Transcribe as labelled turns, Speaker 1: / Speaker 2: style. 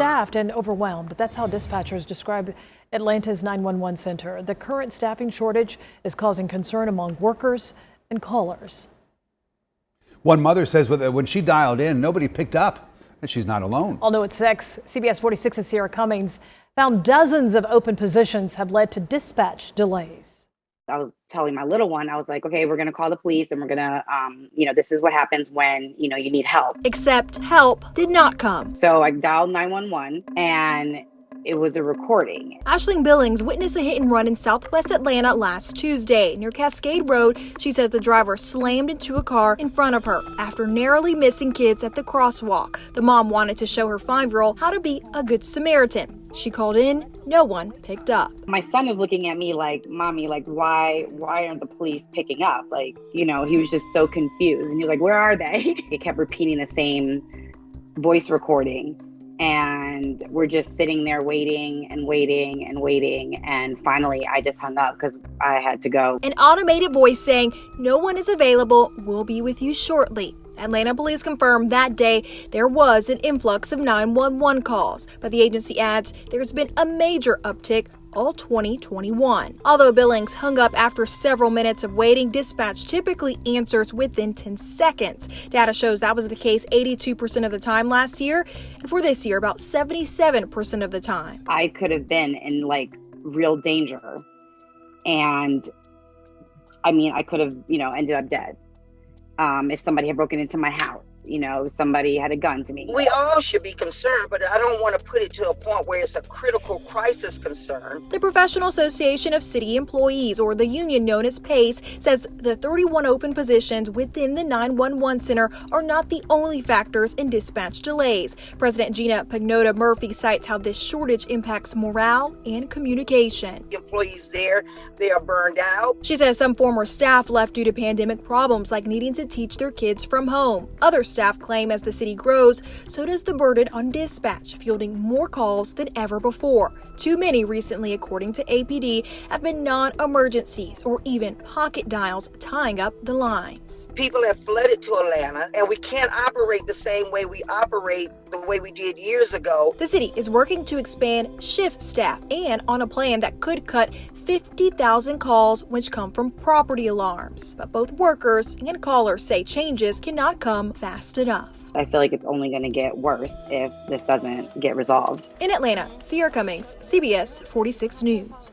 Speaker 1: understaffed and overwhelmed. That's how dispatchers describe Atlanta's 911 center. The current staffing shortage is causing concern among workers and callers.
Speaker 2: One mother says when she dialed in, nobody picked up, and she's not alone.
Speaker 1: All new at 6, CBS 46's Sierra Cummings found dozens of open positions have led to dispatch delays.
Speaker 3: I was telling my little one, I was like, okay, we're going to call the police and we're going to, this is what happens when, you need help.
Speaker 4: Except help did not come.
Speaker 3: So I dialed 911 and it was a recording.
Speaker 4: Aisling Billings witnessed a hit and run in southwest Atlanta last Tuesday. Near Cascade Road, she says the driver slammed into a car in front of her after narrowly missing kids at the crosswalk. The mom wanted to show her 5-year-old how to be a good Samaritan. She called in, no one picked up.
Speaker 3: My son is looking at me like, Mommy, like, why aren't the police picking up? Like, he was just so confused. And he was like, where are they? He kept repeating the same voice recording. And we're just sitting there waiting and waiting and waiting. And finally, I just hung up because I had to go.
Speaker 4: An automated voice saying, no one is available. We'll be with you shortly. Atlanta police confirmed that day there was an influx of 911 calls, but the agency adds there's been a major uptick all 2021. Although Billings hung up after several minutes of waiting, dispatch typically answers within 10 seconds. Data shows that was the case 82% of the time last year, and for this year, about 77% of the time.
Speaker 3: I could have been in real danger, and I could have, ended up dead. If somebody had broken into my house, somebody had a gun to me.
Speaker 5: We all should be concerned, but I don't want to put it to a point where it's a critical crisis concern.
Speaker 4: The Professional Association of City Employees, or the union known as PACE, says the 31 open positions within the 911 center are not the only factors in dispatch delays. President Gina Pagnota Murphy cites how this shortage impacts morale and communication.
Speaker 5: Employees there, they are burned out.
Speaker 4: She says some former staff left due to pandemic problems like needing to teach their kids from home. Other staff claim as the city grows, so does the burden on dispatch, fielding more calls than ever before. Too many recently, according to APD, have been non-emergencies or even pocket dials tying up the lines.
Speaker 5: People have flooded to Atlanta, and we can't operate the same way we operate the way we did years ago.
Speaker 4: The city is working to expand shift staff and on a plan that could cut 50,000 calls which come from property alarms. But both workers and callers say changes cannot come fast enough.
Speaker 3: I feel like it's only going to get worse if this doesn't get resolved.
Speaker 4: In Atlanta, Sierra Cummings, CBS 46 News.